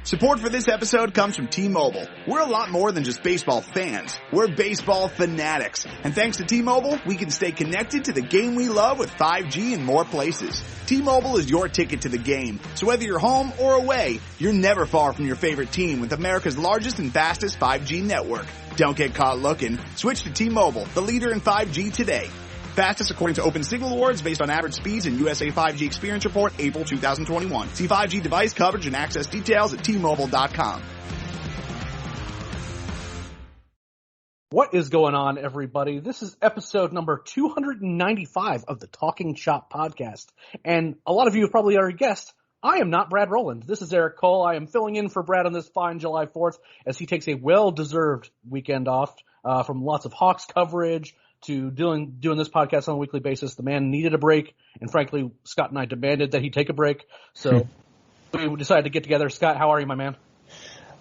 Support for this episode comes from T-Mobile. We're a lot more than just baseball fans. We're baseball fanatics. And thanks to T-Mobile, we can stay connected to the game we love with 5G in more places. T-Mobile is your ticket to the game. So whether you're home or away, you're never far from your favorite team with America's largest and fastest 5G network. Don't get caught looking. Switch to T-Mobile, the leader in 5G today. Fastest according to Open Signal Awards based on average speeds in USA 5G Experience Report, April 2021. See 5G device coverage and access details at T-Mobile.com. What is going on, everybody? This is episode number 295 of the Talking Chop podcast. And a lot of you have probably already guessed, I am not Brad Rowland. This is Eric Cole. I am filling in for Brad on this fine July 4th as he takes a well-deserved weekend off from lots of Hawks coverage to doing this podcast on a weekly basis. The man needed a break, and frankly, Scott and I demanded that he take a break. So we decided to get together. Scott, how are you, my man?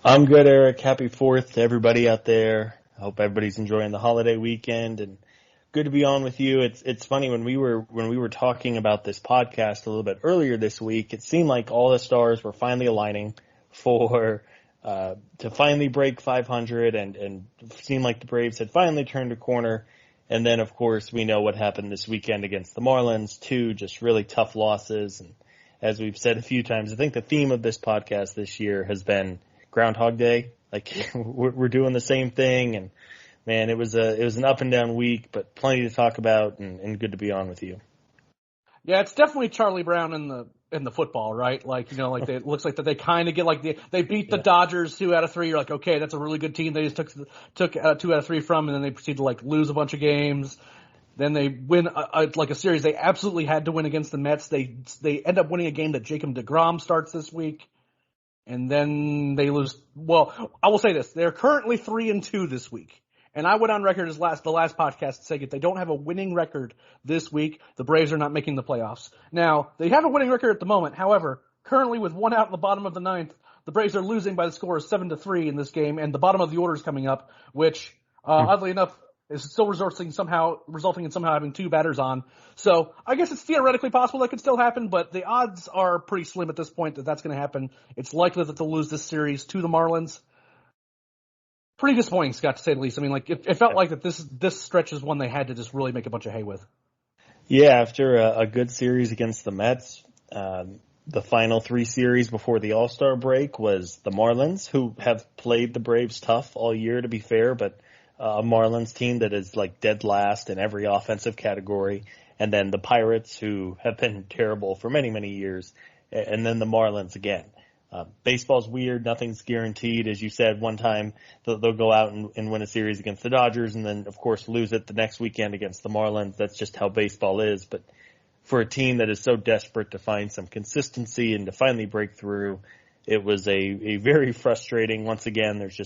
I'm good, Eric. Happy 4th to everybody out there. I hope everybody's enjoying the holiday weekend, and good to be on with you. It's funny, when we were talking about this podcast a little bit earlier this week, it seemed like all the stars were finally aligning for to finally break 500, and it seemed like the Braves had finally turned a corner. And then, of course, we know what happened this weekend against the Marlins. 2 just really tough losses. And as we've said a few times, I think the theme of this podcast this year has been Groundhog Day. Like, we're doing the same thing. And, man, it was an up and down week, but plenty to talk about and good to be on with you. Yeah, it's definitely Charlie Brown in the football, right? Like, you know, like it looks like that they kind of get like they beat the Dodgers 2 out of 3. You're like, okay, that's a really good team. They just took 2 out of 3 from, and then they proceed to like lose a bunch of games. Then they win like a series they absolutely had to win against the Mets. They end up winning a game that Jacob deGrom starts this week, and then they lose. Well, I will say this: they're currently 3-2 this week. And I went on record as the last podcast saying if they don't have a winning record this week, the Braves are not making the playoffs. Now, they have a winning record at the moment. However, currently with 1 out in the bottom of the 9th, the Braves are losing by the score of 7-3 in this game, and the bottom of the order is coming up, which, oddly enough, is still resulting in somehow having 2 batters on. So I guess it's theoretically possible that could still happen, but the odds are pretty slim at this point that that's going to happen. It's likely that they'll lose this series to the Marlins. Pretty disappointing, Scott, to say the least. I mean, like it felt like that this stretch is one they had to just really make a bunch of hay with. Yeah, after a good series against the Mets, the final 3 series before the All-Star break was the Marlins, who have played the Braves tough all year, to be fair, but a Marlins team that is like dead last in every offensive category, and then the Pirates, who have been terrible for many, many years, and then the Marlins again. Baseball's weird. Nothing's guaranteed. As you said, one time they'll go out and win a series against the Dodgers and then, of course, lose it the next weekend against the Marlins. That's just how baseball is. But for a team that is so desperate to find some consistency and to finally break through, it was a very frustrating. Once again, there's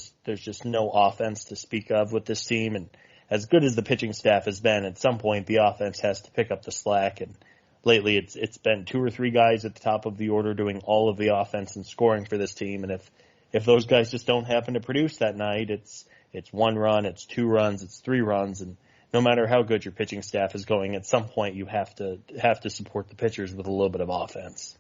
just no offense to speak of with this team. And as good as the pitching staff has been, at some point the offense has to pick up the slack. And lately, it's been 2 or 3 guys at the top of the order doing all of the offense and scoring for this team. And if those guys just don't happen to produce that night, it's 1 run, it's 2 runs, it's 3 runs. And no matter how good your pitching staff is going, at some point you have to support the pitchers with a little bit of offense.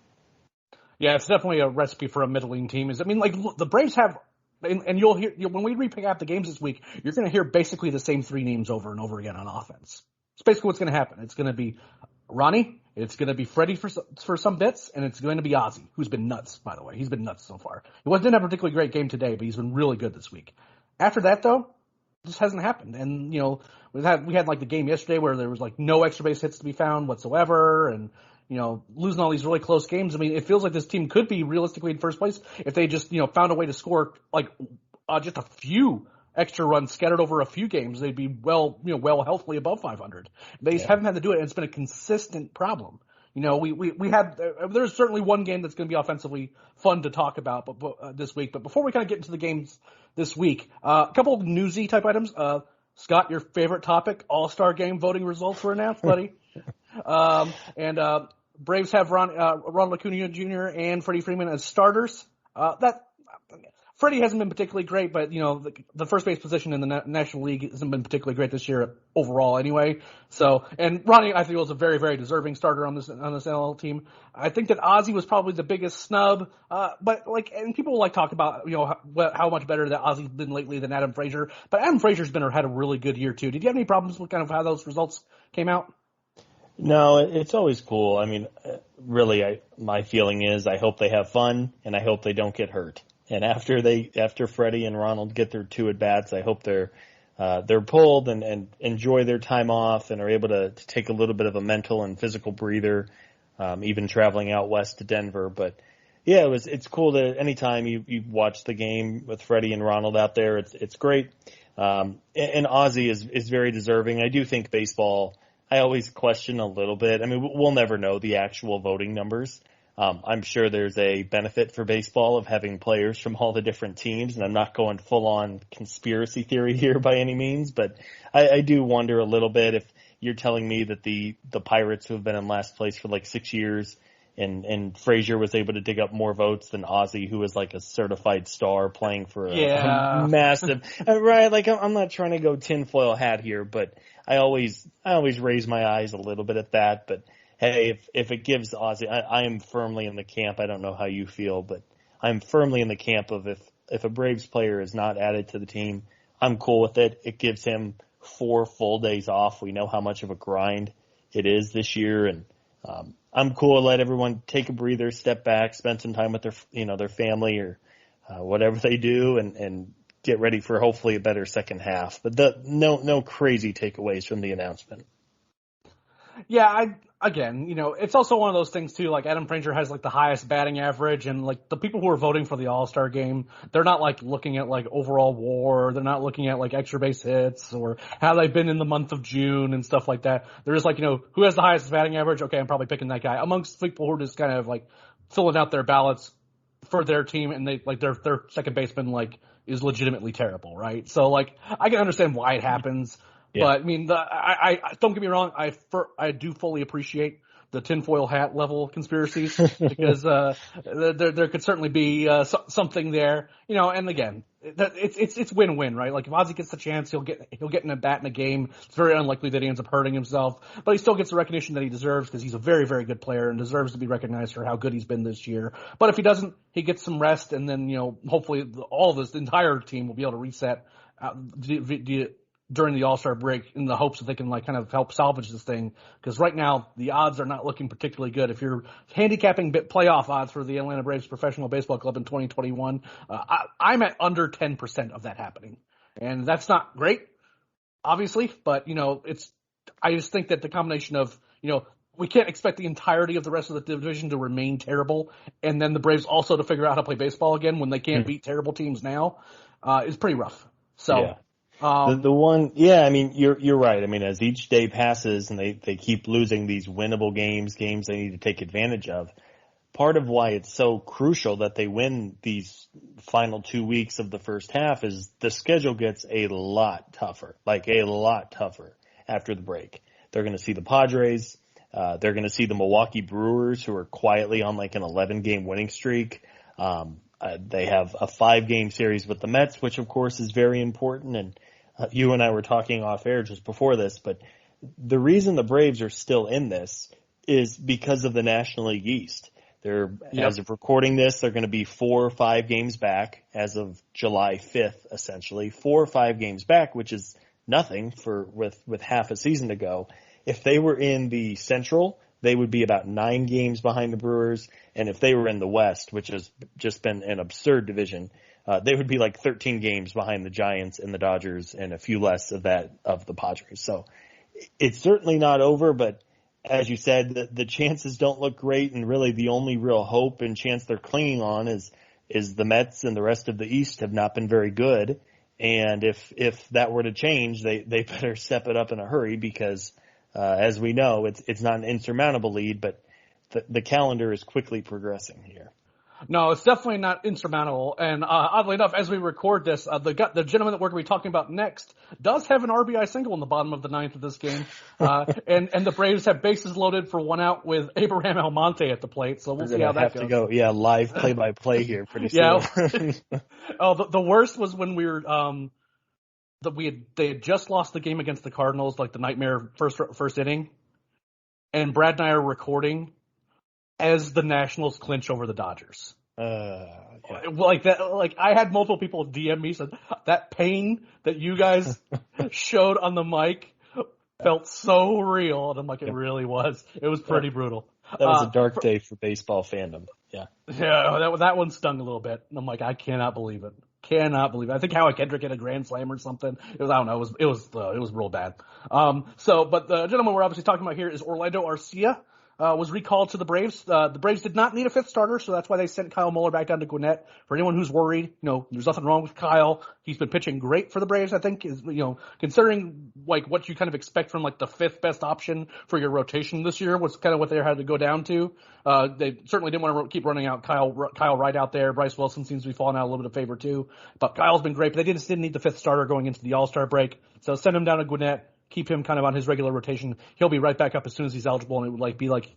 Yeah, it's definitely a recipe for a middling team. The Braves have, and you'll hear when we recap the games this week, you're going to hear basically the same 3 names over and over again on offense. It's basically what's going to happen. It's going to be Ronnie, it's going to be Freddie for some bits, and it's going to be Ozzy, who's been nuts, by the way. He's been nuts so far. He didn't have a particularly great game today, but he's been really good this week. After that, though, it just hasn't happened. And, you know, we had like the game yesterday where there was like no extra base hits to be found whatsoever, and, you know, losing all these really close games. I mean, it feels like this team could be realistically in first place if they just, you know, found a way to score like just a few extra runs scattered over a few games. They'd be well healthily above 500. They just haven't had to do it, and it's been a consistent problem. You know, we had there's certainly one game that's going to be offensively fun to talk about, but this week. But before we kind of get into the games this week, a couple of newsy type items. Scott, your favorite topic, All-Star Game voting results were announced, buddy. And Braves have Ronald Acuna Jr. and Freddie Freeman as starters. That Freddie hasn't been particularly great, but the first base position in the National League hasn't been particularly great this year overall, anyway. So, and Ronnie, I feel, is a very, very deserving starter on this NL team. I think that Ozzie was probably the biggest snub, but and people talk about how much better that Ozzie's been lately than Adam Frazier. But Adam Frazier's had a really good year too. Did you have any problems with kind of how those results came out? No, it's always cool. I mean, really, my feeling is I hope they have fun and I hope they don't get hurt. And after Freddie and Ronald get their 2 at bats, I hope they're pulled and enjoy their time off and are able to take a little bit of a mental and physical breather, even traveling out west to Denver. But yeah, it's cool that anytime you watch the game with Freddie and Ronald out there, it's great. And Ozzie is very deserving. I do think baseball, I always question a little bit. I mean, we'll never know the actual voting numbers. I'm sure there's a benefit for baseball of having players from all the different teams, and I'm not going full on conspiracy theory here by any means, but I do wonder a little bit if you're telling me that the Pirates, who have been in last place for 6 years, and Frazier was able to dig up more votes than Ozzie, who is a certified star playing for a massive, right? I'm not trying to go tinfoil hat here, but I always raise my eyes a little bit at that. But hey, if it gives Ozzie, I am firmly in the camp. I don't know how you feel, but I'm firmly in the camp of if a Braves player is not added to the team, I'm cool with it. It gives him 4 full days off. We know how much of a grind it is this year, and I'm cool to let everyone take a breather, step back, spend some time with their family or whatever they do, and get ready for hopefully a better second half. But no crazy takeaways from the announcement. Yeah, it's also one of those things too, Adam Frazier has the highest batting average, and the people who are voting for the All-Star game, they're not looking at overall WAR, they're not looking at extra base hits or how they've been in the month of June and stuff like that. They're just who has the highest batting average? Okay, I'm probably picking that guy. Amongst people who are just kind of filling out their ballots for their team, and they their second baseman is legitimately terrible, right? So I can understand why it happens. Yeah. But I mean, I don't get me wrong. I do fully appreciate the tinfoil hat level conspiracies because there could certainly be something there, And again, it's win-win, right? If Ozzie gets the chance, he'll get in a bat in a game. It's very unlikely that he ends up hurting himself, but he still gets the recognition that he deserves because he's a very, very good player and deserves to be recognized for how good he's been this year. But if he doesn't, he gets some rest, and then hopefully all of this, the entire team will be able to reset during the All-Star break in the hopes that they can kind of help salvage this thing. Because right now the odds are not looking particularly good. If you're handicapping playoff odds for the Atlanta Braves Professional Baseball Club in 2021, I'm at under 10% of that happening. And that's not great, obviously, but I just think that the combination of, we can't expect the entirety of the rest of the division to remain terrible, and then the Braves also to figure out how to play baseball again when they can't beat terrible teams now, is pretty rough. So. Yeah. I mean, you're right. I mean, as each day passes and they keep losing these winnable games they need to take advantage of, part of why it's so crucial that they win these final 2 weeks of the first half is the schedule gets a lot tougher, after the break. They're going to see the Padres. They're going to see the Milwaukee Brewers, who are quietly on an 11-game winning streak. They have a 5-game series with the Mets, which of course is very important. And you and I were talking off air just before this, but the reason the Braves are still in this is because of the National League East. As of recording this, they're going to be 4 or 5 games back as of July 5th, essentially 4 or 5 games back, which is nothing with half a season to go. If they were in the Central, they would be about 9 games behind the Brewers. And if they were in the West, which has just been an absurd division, they would be 13 games behind the Giants and the Dodgers and a few less of the Padres. So it's certainly not over, but as you said, the chances don't look great. And really the only real hope and chance they're clinging on is the Mets and the rest of the East have not been very good. And if that were to change, they better step it up in a hurry because, as we know, it's not an insurmountable lead, but the calendar is quickly progressing here. No, it's definitely not insurmountable. And oddly enough, as we record this, the gentleman that we're going to be talking about next does have an RBI single in the bottom of the ninth of this game. And the Braves have bases loaded for one out with Abraham Almonte at the plate. So we'll see how that goes. To go, live play-by-play here pretty soon. Yeah. The worst was when we were they had just lost the game against the Cardinals, like the nightmare first inning, and Brad and I are recording as the Nationals clinch over the Dodgers. Like that, like I had multiple people DM me said that pain that you guys showed on the mic felt so real, and I'm like, it really was. It was pretty brutal. That was a dark day for baseball fandom. Yeah, that one stung a little bit. And I'm like, I cannot believe it. I think Howie Kendrick hit a grand slam or something. It was real bad. But the gentleman we're obviously talking about here is Orlando Arcia. Was recalled to the Braves. The Braves did not need a fifth starter, so that's why they sent Kyle Muller back down to Gwinnett. For anyone who's worried, there's nothing wrong with Kyle. He's been pitching great for the Braves, I think, considering like what you kind of expect from like the fifth best option for your rotation this year was kind of what they had to go down to. They certainly didn't want to keep running out Kyle right out there. Bryce Wilson seems to be falling out a little bit of favor too. But Kyle's been great, but they just didn't need the fifth starter going into the All-Star break. So send him down to Gwinnett. Keep him kind of on his regular rotation. He'll be right back up as soon as he's eligible, and it would be like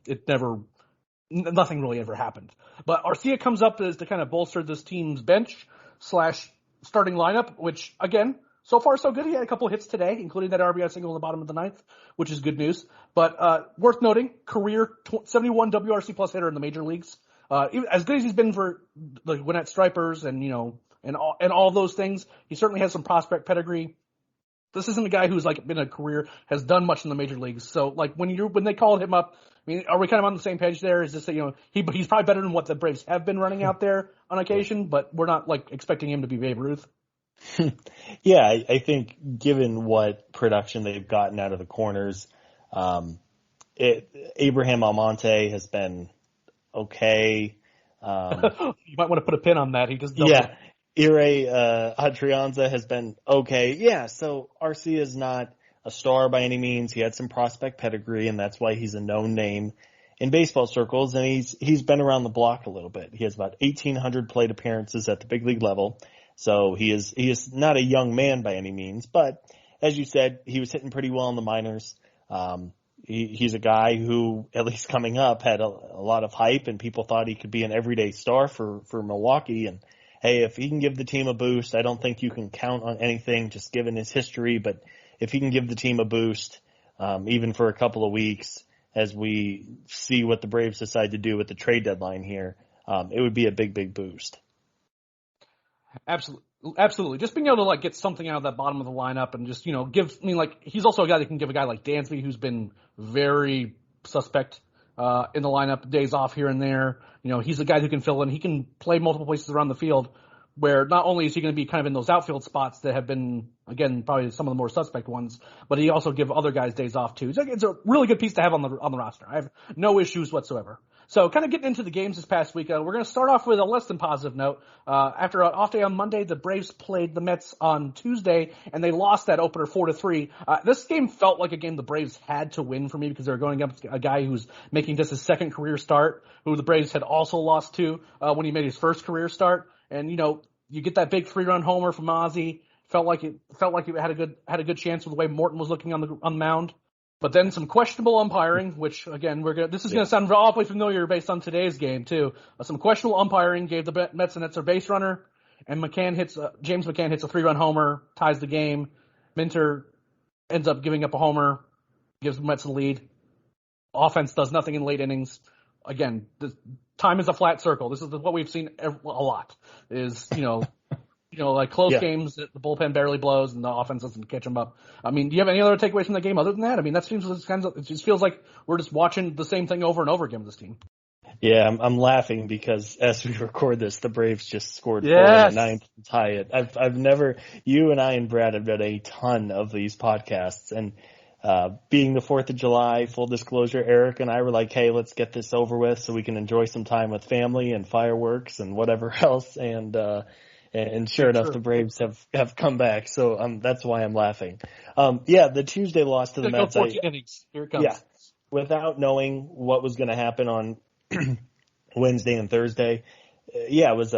nothing really ever happened. But Arcia comes up to kind of bolster this team's bench / starting lineup, which again, so far so good. He had a couple hits today, including that RBI single in the bottom of the ninth, which is good news. But worth noting, career 71 WRC plus hitter in the major leagues. As good as he's been for the Gwinnett Stripers and all those things, he certainly has some prospect pedigree. This isn't a guy who's like been a career, has done much in the major leagues. So like when they called him up, I mean, are we kind of on the same page there? Is this he's probably better than what the Braves have been running out there on occasion, but we're not like expecting him to be Babe Ruth. Yeah, I think given what production they've gotten out of the corners, Abraham Almonte has been okay. You might want to put a pin on that. He just Ire Adrianza has been okay. Yeah, so Arcia is not a star by any means. He had some prospect pedigree, and that's why he's a known name in baseball circles, and he's been around the block a little bit. He has about 1,800 plate appearances at the big league level, so he is not a young man by any means, but as you said, he was hitting pretty well in the minors. He's a guy who, at least coming up, had a lot of hype, and people thought he could be an everyday star for Milwaukee, and hey, if he can give the team a boost, I don't think you can count on anything just given his history, but if he can give the team a boost, even for a couple of weeks, as we see what the Braves decide to do with the trade deadline here, it would be a big, big boost. Absolutely. Just being able to like get something out of that bottom of the lineup and just, he's also a guy that can give a guy like Dansby, who's been very suspect in the lineup, days off here and there. He's a guy who can fill in. He can play multiple places around the field where not only is he going to be kind of in those outfield spots that have been, again, probably some of the more suspect ones, but he also give other guys days off too. It's a really good piece to have on the roster. I have no issues whatsoever. So kind of getting into the games this past week, we're going to start off with a less than positive note. After an off day on Monday, the Braves played the Mets on Tuesday, and they lost that opener 4-3. This game felt like a game the Braves had to win for me because they were going up a guy who's making just his second career start, who the Braves had also lost to when he made his first career start. And you get that big 3-run homer from Ozzie. Felt like it had a good chance with the way Morton was looking on the mound. But then some questionable umpiring, which again this is going to sound awfully familiar based on today's game too. Some questionable umpiring gave the Mets an extra base runner, and James McCann hits a 3-run homer, ties the game. Minter ends up giving up a homer, gives the Mets the lead. Offense does nothing in late innings. Again, the time is a flat circle. This is what we've seen a lot. Is like close games, the bullpen barely blows and the offense doesn't catch them up. I mean, do you have any other takeaways from the game other than that? I mean, it just feels like we're just watching the same thing over and over again with this team. Yeah, I'm laughing because as we record this, the Braves just scored 4 in the ninth to tie it. I've never, you and I and Brad have done a ton of these podcasts, and being the 4th of July, full disclosure, Eric and I were like, hey, let's get this over with so we can enjoy some time with family and fireworks and whatever else. And sure enough, the Braves have come back, so that's why I'm laughing. The Tuesday loss to the Mets. 14 innings. Here it comes. Yeah, without knowing what was going to happen on Wednesday and Thursday, Yeah, it was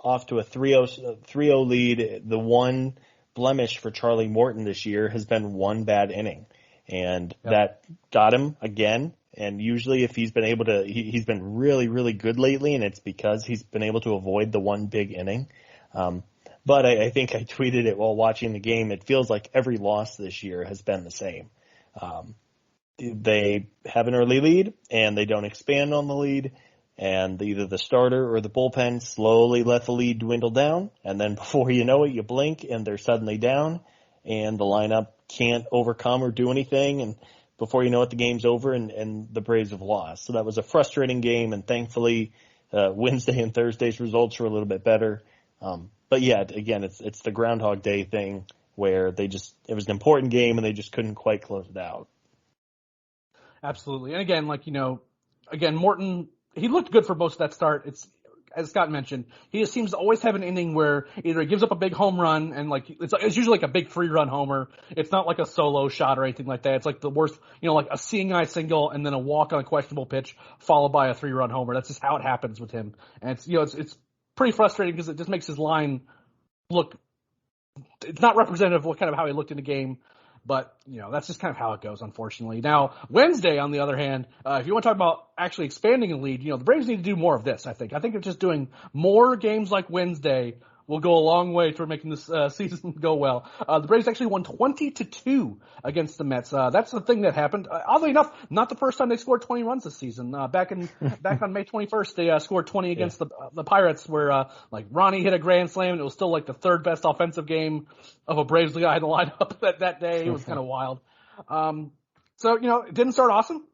off to a 3-0 lead. The one blemish for Charlie Morton this year has been one bad inning, and that got him again. And usually if he's been able to, he's been really, really good lately, and it's because he's been able to avoid the one big inning. But I think I tweeted it while watching the game. It feels like every loss this year has been the same. They have an early lead, and they don't expand on the lead, and either the starter or the bullpen slowly let the lead dwindle down, and then before you know it, you blink, and they're suddenly down, and the lineup can't overcome or do anything, and before you know it, the game's over, and the Braves have lost. So that was a frustrating game, and thankfully Wednesday and Thursday's results were a little bit better. But yeah, again, it's the Groundhog Day thing where it was an important game, and they just couldn't quite close it out. Absolutely. And again, Morton, he looked good for most of that start. It's, as Scott mentioned, he just seems to always have an inning where either he gives up a big home run and it's usually like a big 3-run homer. It's not like a solo shot or anything like that. It's like the worst, like a seeing eye single and then a walk on a questionable pitch followed by a 3-run homer. That's just how it happens with him. And it's pretty frustrating because it just makes his line look, it's not representative of how he looked in the game. But, that's just kind of how it goes, unfortunately. Now, Wednesday, on the other hand, if you want to talk about actually expanding a lead, the Braves need to do more of this, I think. I think just doing more games like Wednesday will go a long way toward making this season go well. The Braves actually won 20-2 against the Mets. That's the thing that happened. Oddly enough, not the first time they scored 20 runs this season. Back on May 21st, they scored 20 against the Pirates, where Ronnie hit a grand slam, and it was still the third best offensive game of a Braves guy in the lineup that day. It was kind of wild. So it didn't start awesome.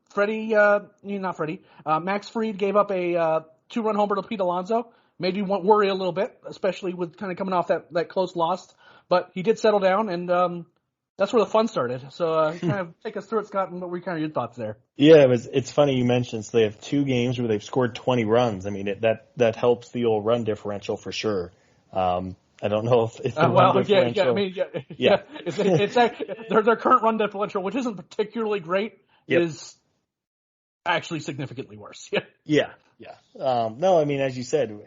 Max Fried gave up a 2-run homer to Pete Alonso. Made you worry a little bit, especially with kind of coming off that close loss. But he did settle down, and that's where the fun started. So kind of take us through it, Scott, and what were kind of your thoughts there? Yeah, it's funny you mentioned, so they have 2 games where they've scored 20 runs. I mean, that helps the old run differential for sure. I don't know if the run differential. It's their current run differential, which isn't particularly great, is actually significantly worse. Yeah. No, I mean, as you said,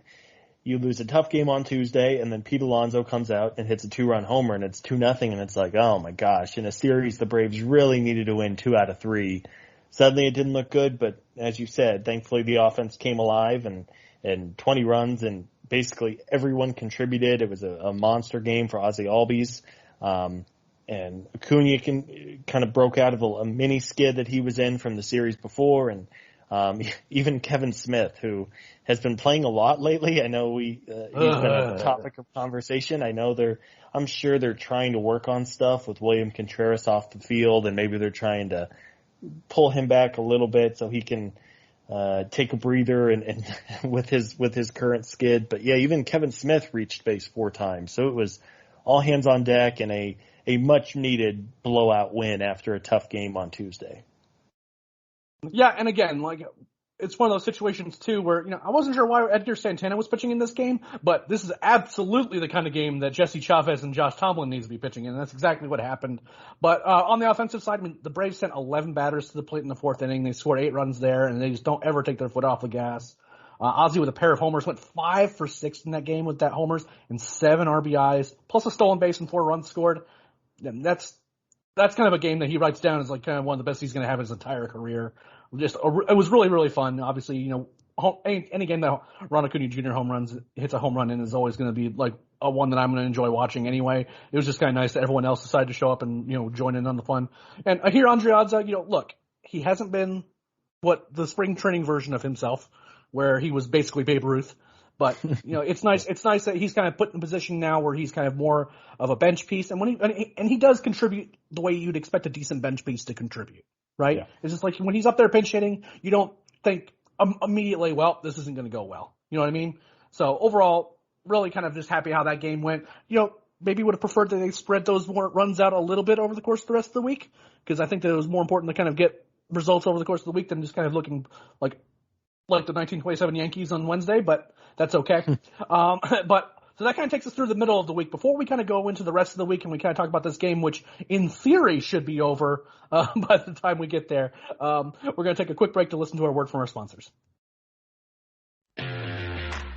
you lose a tough game on Tuesday, and then Pete Alonso comes out and hits a 2-run homer, and it's 2-0, and it's like, oh my gosh, in a series the Braves really needed to win 2 out of 3. Suddenly it didn't look good, but as you said, thankfully the offense came alive, and 20 runs, and basically everyone contributed. It was a monster game for Ozzie Albies. And Acuna kind of broke out of a mini skid that he was in from the series before, and even Kevin Smith, who has been playing a lot lately. I know he's been a topic of conversation. I'm sure they're trying to work on stuff with William Contreras off the field, and maybe they're trying to pull him back a little bit so he can take a breather and with his current skid. But yeah, even Kevin Smith reached base 4 times, so it was all hands on deck and a much needed blowout win after a tough game on Tuesday. Yeah, and again, it's one of those situations too where, I wasn't sure why Edgar Santana was pitching in this game, but this is absolutely the kind of game that Jesse Chavez and Josh Tomlin needs to be pitching in, and that's exactly what happened. But on the offensive side, the Braves sent 11 batters to the plate in the 4th inning. They scored 8 runs there, and they just don't ever take their foot off the gas. Ozzie with a pair of homers went 5 for 6 in that game with that homers and 7 RBIs, plus a stolen base and 4 runs scored. And that's kind of a game that he writes down as kind of one of the best he's going to have in his entire career. It was really, really fun. Obviously, any game that Ron Acuna Jr. hits a home run in is always going to be a one that I'm going to enjoy watching anyway. It was just kind of nice that everyone else decided to show up and, join in on the fun. And I hear Andreadza, look, he hasn't been the spring training version of himself where he was basically Babe Ruth. But, it's nice that he's kind of put in a position now where he's kind of more of a bench piece. And he does contribute the way you'd expect a decent bench piece to contribute, right? Yeah. It's just when he's up there pinch hitting, you don't think immediately, well, this isn't going to go well. You know what I mean? So overall, really kind of just happy how that game went. Maybe would have preferred that they spread those more runs out a little bit over the course of the rest of the week, because I think that it was more important to kind of get results over the course of the week than just kind of looking like the 1927 Yankees on Wednesday, but that's okay. So that kind of takes us through the middle of the week. Before we kind of go into the rest of the week and we kind of talk about this game, which in theory should be over by the time we get there, we're going to take a quick break to listen to our word from our sponsors.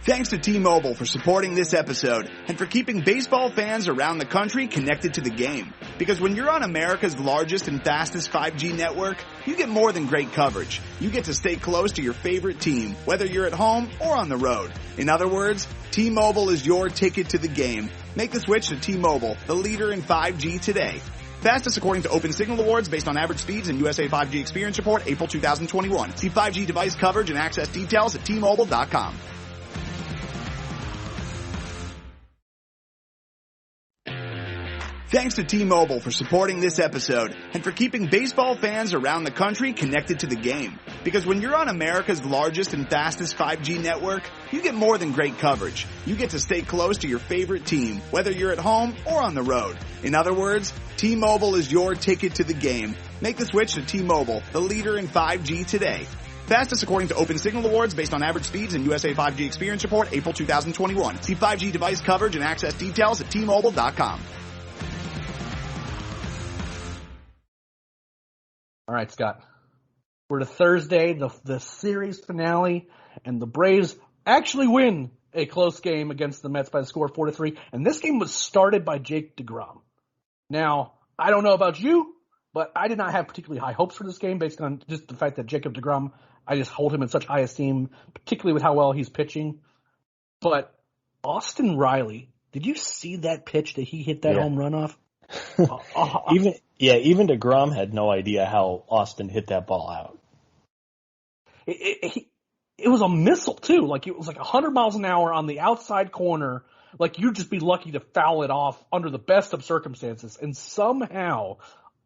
Thanks to T-Mobile for supporting this episode and for keeping baseball fans around the country connected to the game. Because when you're on America's largest and fastest 5G network, you get more than great coverage. You get to stay close to your favorite team, whether you're at home or on the road. In other words, T-Mobile is your ticket to the game. Make the switch to T-Mobile, the leader in 5G today. Fastest according to Open Signal Awards based on average speeds and USA 5G Experience Report, April 2021. See 5G device coverage and access details at T-Mobile.com. Thanks to T-Mobile for supporting this episode and for keeping baseball fans around the country connected to the game. Because when you're on America's largest and fastest 5G network, you get more than great coverage. You get to stay close to your favorite team, whether you're at home or on the road. In other words, T-Mobile is your ticket to the game. Make the switch to T-Mobile, the leader in 5G today. Fastest according to Open Signal Awards based on average speeds and USA 5G Experience Report, April 2021. See 5G device coverage and access details at T-Mobile.com. All right, Scott. We're to Thursday, the series finale, and the Braves actually win a close game against the Mets by the score of 4-3. And this game was started by Jake DeGrom. Now, I don't know about you, but I did not have particularly high hopes for this game based on just the fact that Jacob DeGrom, I just hold him in such high esteem, particularly with how well he's pitching. But Austin Riley, did you see that pitch that he hit that home run off? Even DeGrom had no idea how Austin hit that ball out. It was a missile too. Like it was like 100 miles an hour on the outside corner. Like you'd just be lucky to foul it off under the best of circumstances. And somehow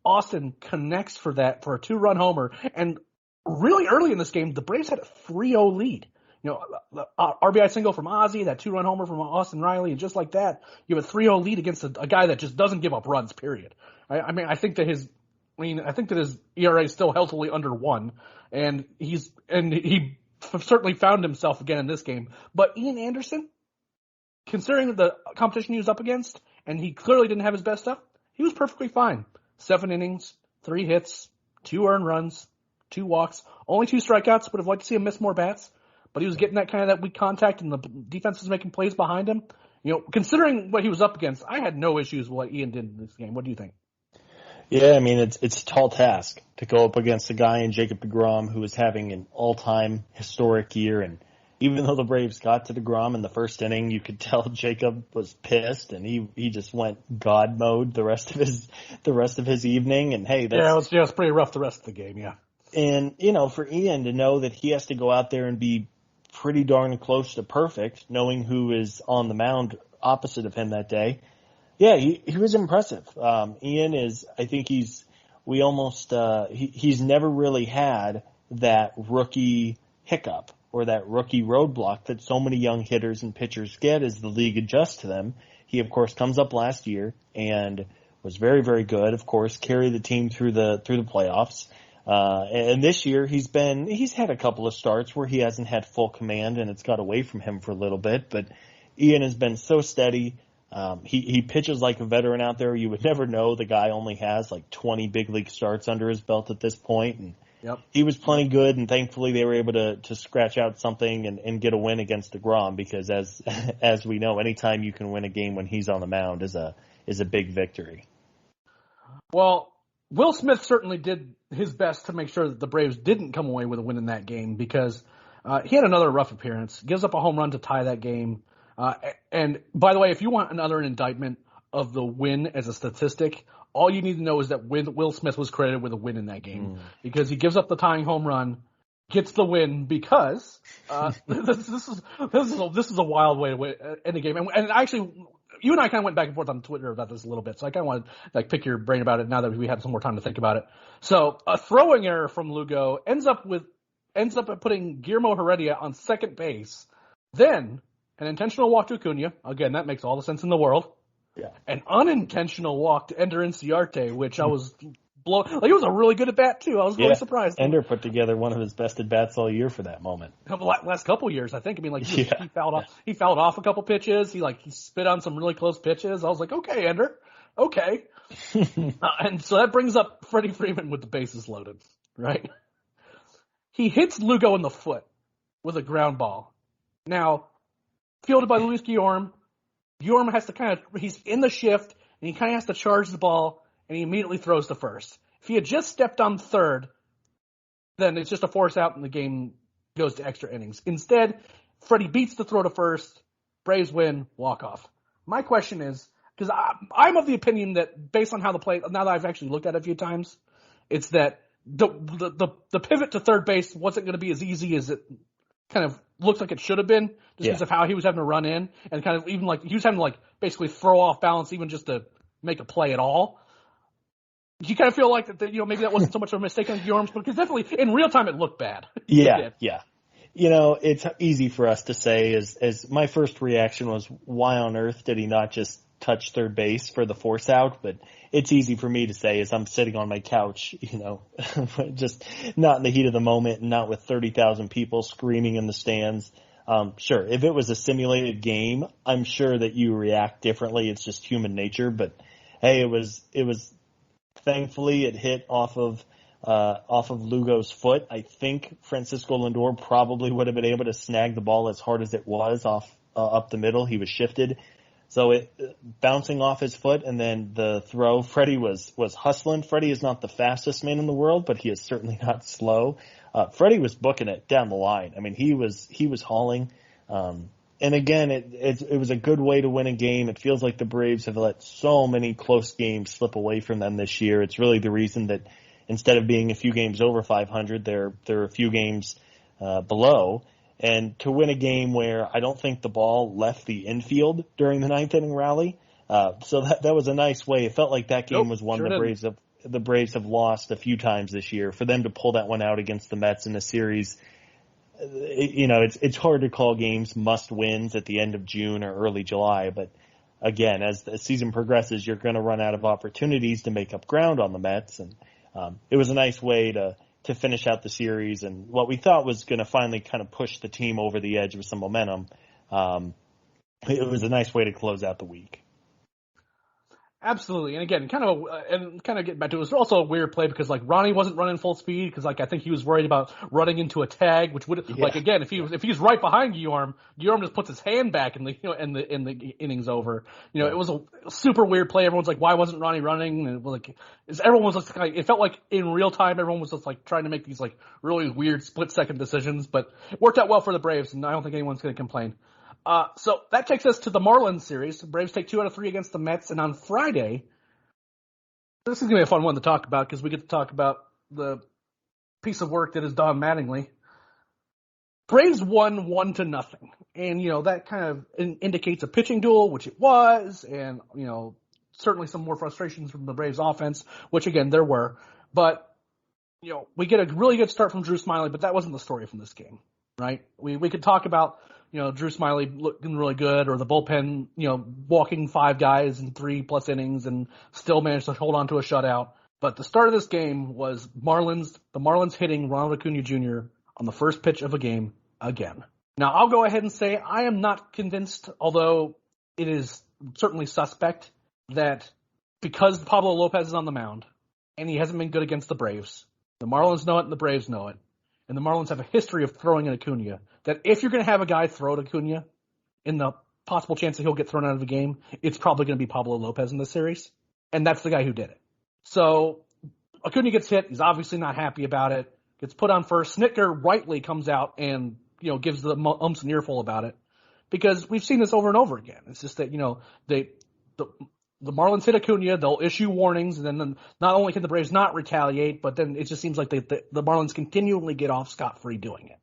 Austin connects for a 2-run homer. And really early in this game, the Braves had a 3-0 lead. You know, the RBI single from Ozzie, that 2-run homer from Austin Riley, and just like that, you have a 3-0 lead against a guy that just doesn't give up runs, period. I think that his ERA is still healthily under 1, and he certainly found himself again in this game. But Ian Anderson, considering the competition he was up against, and he clearly didn't have his best stuff, he was perfectly fine. 7 innings, 3 hits, 2 earned runs, 2 walks, only 2 strikeouts. Would have liked to see him miss more bats. But he was getting that weak contact, and the defense was making plays behind him. You know, considering what he was up against, I had no issues with what Ian did in this game. What do you think? Yeah, I mean, it's a tall task to go up against a guy in Jacob DeGrom who is having an all-time historic year. And even though the Braves got to DeGrom in the first inning, you could tell Jacob was pissed, and he just went God mode the rest of his evening. And hey, it was pretty rough the rest of the game. Yeah. And you know, for Ian to know that he has to go out there and be pretty darn close to perfect, knowing who is on the mound opposite of him that day. Yeah, he was impressive. Ian is, I think he's never really had that rookie hiccup or that rookie roadblock that so many young hitters and pitchers get as the league adjusts to them. He, of course, comes up last year and was very, very good, of course, carried the team through the playoffs. And this year he's had a couple of starts where he hasn't had full command and it's got away from him for a little bit, but Ian has been so steady. He pitches like a veteran out there. You would never know the guy only has like 20 big league starts under his belt at this point. And he was plenty good, and thankfully they were able to scratch out something and get a win against DeGrom, because as we know, anytime you can win a game when he's on the mound is a big victory. Well, Will Smith certainly did his best to make sure that the Braves didn't come away with a win in that game, because he had another rough appearance, gives up a home run to tie that game. And by the way, if you want another indictment of the win as a statistic, all you need to know is that Will Smith was credited with a win in that game, because he gives up the tying home run, gets the win, because this is a wild way to win in the game. And actually, you and I kind of went back and forth on Twitter about this a little bit, so I kind of want to pick your brain about it now that we have some more time to think about it. So a throwing error from Lugo ends up putting Guillermo Heredia on second base. Then an intentional walk to Acuna. Again, that makes all the sense in the world. Yeah. An unintentional walk to Ender Inciarte, which I was he was a really good at bat too. I was really surprised. Ender put together one of his best at bats all year for that moment. Last couple years, I think. I mean, he fouled off a couple pitches. He spit on some really close pitches. I was like, okay, Ender, okay. And so that brings up Freddie Freeman with the bases loaded, right? He hits Lugo in the foot with a ground ball. Now, fielded by Luis Guillorme. Guillorme has to he's in the shift, and he kind of has to charge the ball, and he immediately throws to first. If he had just stepped on third, then it's just a force out, and the game goes to extra innings. Instead, Freddie beats the throw to first, Braves win, walk off. My question is, because I'm of the opinion that based on how the play, now that I've actually looked at it a few times, it's that the pivot to third base wasn't going to be as easy as it kind of looked like it should have been, just because of how he was having to run in and kind of even like he was having to like basically throw off balance even just to make a play at all. You kind of feel like that, maybe that wasn't so much of a mistake on Guillorme's, because definitely in real time it looked bad. Yeah. It's easy for us to say, as my first reaction was, why on earth did he not just touch third base for the force out? But it's easy for me to say as I'm sitting on my couch, just not in the heat of the moment and not with 30,000 people screaming in the stands. Sure, if it was a simulated game, I'm sure that you react differently. It's just human nature. But hey, it was thankfully it hit off of Lugo's foot. I think Francisco Lindor probably would have been able to snag the ball as hard as it was off up the middle. He was shifted. So it bouncing off his foot, and then the throw. Freddie was hustling. Freddie is not the fastest man in the world, but he is certainly not slow. Freddie was booking it down the line. I mean, he was hauling. And again, it was a good way to win a game. It feels like the Braves have let so many close games slip away from them this year. It's really the reason that instead of being a few games over 500, they're a few games below. And to win a game where I don't think the ball left the infield during the ninth inning rally, so that was a nice way. It felt like that game was one the Braves have lost a few times this year. For them to pull that one out against the Mets in a series, it's hard to call games must wins at the end of June or early July. But again, as the season progresses, you're going to run out of opportunities to make up ground on the Mets, and it was a nice way to finish out the series, and what we thought was going to finally kind of push the team over the edge with some momentum. It was a nice way to close out the week. Absolutely, and again, kind of getting back to it, was also a weird play because like Ronnie wasn't running full speed because like I think he was worried about running into a tag, which would like again if he's right behind Guillorme just puts his hand back and the innings over. It was a super weird play. Everyone's like, why wasn't Ronnie running? And it was like everyone was just it felt like in real time everyone was just like trying to make these like really weird split second decisions, but it worked out well for the Braves, and I don't think anyone's going to complain. So that takes us to the Marlins series. The Braves take 2 out of 3 against the Mets, and on Friday, this is going to be a fun one to talk about because we get to talk about the piece of work that is Don Mattingly. Braves won 1-0, and that kind of indicates a pitching duel, which it was, and certainly some more frustrations from the Braves offense, which again there were. But we get a really good start from Drew Smyly, but that wasn't the story from this game, right? We could talk about Drew Smyly looking really good, or the bullpen, walking 5 guys in 3+ innings and still managed to hold on to a shutout. But the start of this game was the Marlins hitting Ronald Acuna Jr. on the first pitch of a game again. Now, I'll go ahead and say I am not convinced, although it is certainly suspect, that because Pablo Lopez is on the mound and he hasn't been good against the Braves, the Marlins know it and the Braves know it, and the Marlins have a history of throwing at Acuna, that if you're going to have a guy throw at Acuna in the possible chance that he'll get thrown out of the game, it's probably going to be Pablo Lopez in this series. And that's the guy who did it. So Acuna gets hit. He's obviously not happy about it. Gets put on first. Snitker rightly comes out and, gives the umps an earful about it, because we've seen this over and over again. It's just that, the Marlins hit Acuna, they'll issue warnings, and then not only can the Braves not retaliate, but then it just seems like the Marlins continually get off scot-free doing it.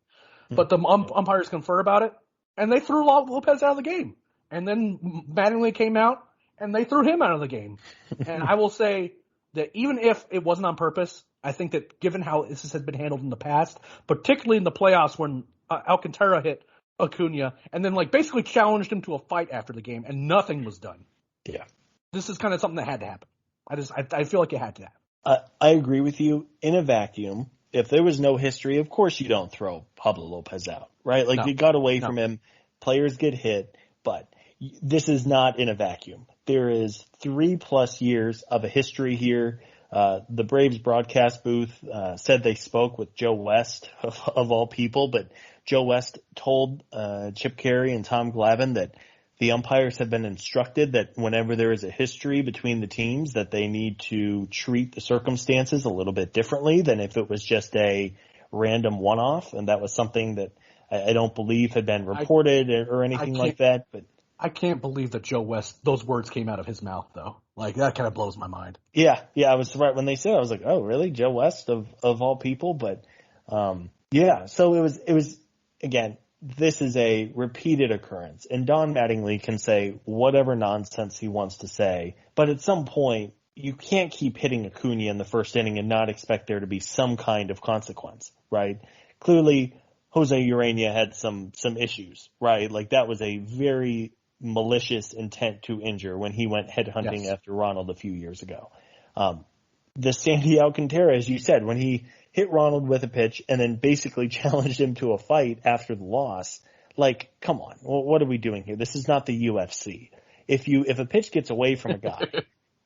But the umpires confer about it, and they threw Lopez out of the game. And then Mattingly came out, and they threw him out of the game. And I will say that even if it wasn't on purpose, I think that given how this has been handled in the past, particularly in the playoffs when Alcantara hit Acuna, and then basically challenged him to a fight after the game, and nothing was done. Yeah. This is kind of something that had to happen. I feel like it had to happen. I agree with you. In a vacuum, if there was no history, of course you don't throw Pablo Lopez out, right? You got away from him. Players get hit, but this is not in a vacuum. There is 3+ years of a history here. The Braves broadcast booth said they spoke with Joe West, of all people, but Joe West told Chip Caray and Tom Glavine that the umpires have been instructed that whenever there is a history between the teams, that they need to treat the circumstances a little bit differently than if it was just a random one-off, and that was something that I don't believe had been reported or anything like that. But I can't believe that Joe West, those words came out of his mouth, though. Like, that kind of blows my mind. Yeah, I was right when they said it, I was like, oh, really? Joe West of all people? But, yeah, so it was, again, this is a repeated occurrence. And Don Mattingly can say whatever nonsense he wants to say, but at some point, you can't keep hitting Acuna in the first inning and not expect there to be some kind of consequence, right? Clearly, Jose Urena had some issues, right? Like, that was a very malicious intent to injure when he went headhunting after Ronald a few years ago. The Sandy Alcantara, as you said, when he hit Ronald with a pitch and then basically challenged him to a fight after the loss, like, come on, what are we doing here? This is not the UFC. If a pitch gets away from a guy,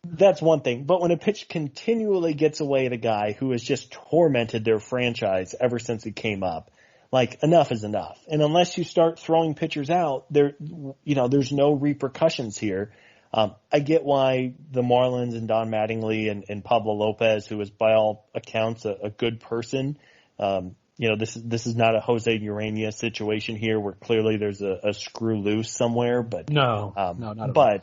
that's one thing. But when a pitch continually gets away at a guy who has just tormented their franchise ever since he came up, like, enough is enough. And unless you start throwing pitchers out, there's no repercussions here. I get why the Marlins and Don Mattingly and Pablo Lopez, who is by all accounts a good person, this is not a Jose Urena situation here where clearly there's a screw loose somewhere. But no, not at all.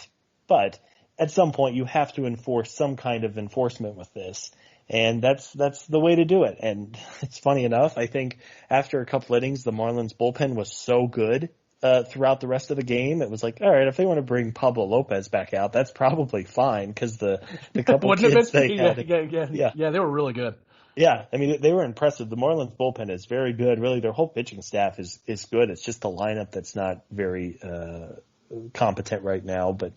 But at some point you have to enforce some kind of enforcement with this. And that's the way to do it. And it's funny enough, I think after a couple innings, the Marlins bullpen was so good throughout the rest of the game. It was like, all right, if they want to bring Pablo Lopez back out, that's probably fine because the couple of kids they had. Yeah, they were really good. Yeah, I mean, they were impressive. The Marlins bullpen is very good. Really, their whole pitching staff is good. It's just the lineup that's not very competent right now. But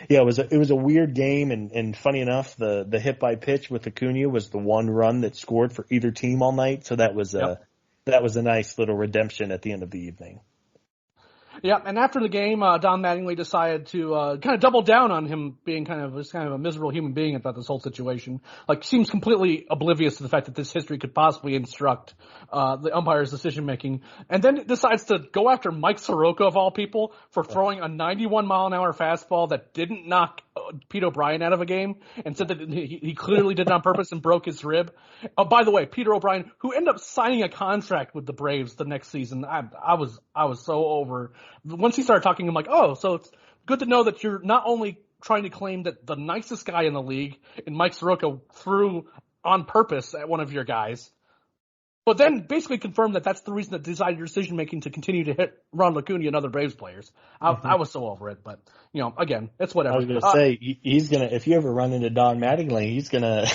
yeah, it was a weird game, and funny enough, the hit by pitch with Acuna was the one run that scored for either team all night. So that was a nice little redemption at the end of the evening. Yeah, and after the game, Don Mattingly decided to kind of double down on him being kind of a miserable human being about this whole situation. Like, seems completely oblivious to the fact that this history could possibly instruct the umpire's decision making, and then decides to go after Mike Soroka of all people for throwing a 91-mile-an-hour fastball that didn't knock Pete O'Brien out of a game, and said that he clearly did it on purpose and broke his rib. By the way, Peter O'Brien, who ended up signing a contract with the Braves the next season, I was so over. Once he started talking, I'm like, oh, so it's good to know that you're not only trying to claim that the nicest guy in the league, and Mike Soroka, threw on purpose at one of your guys, but then basically confirmed that that's the reason that decided your decision-making to continue to hit Ronald Acuna and other Braves players. I was so over it, but, again, it's whatever. I was going to say, he's going to, if you ever run into Don Mattingly, he's going to,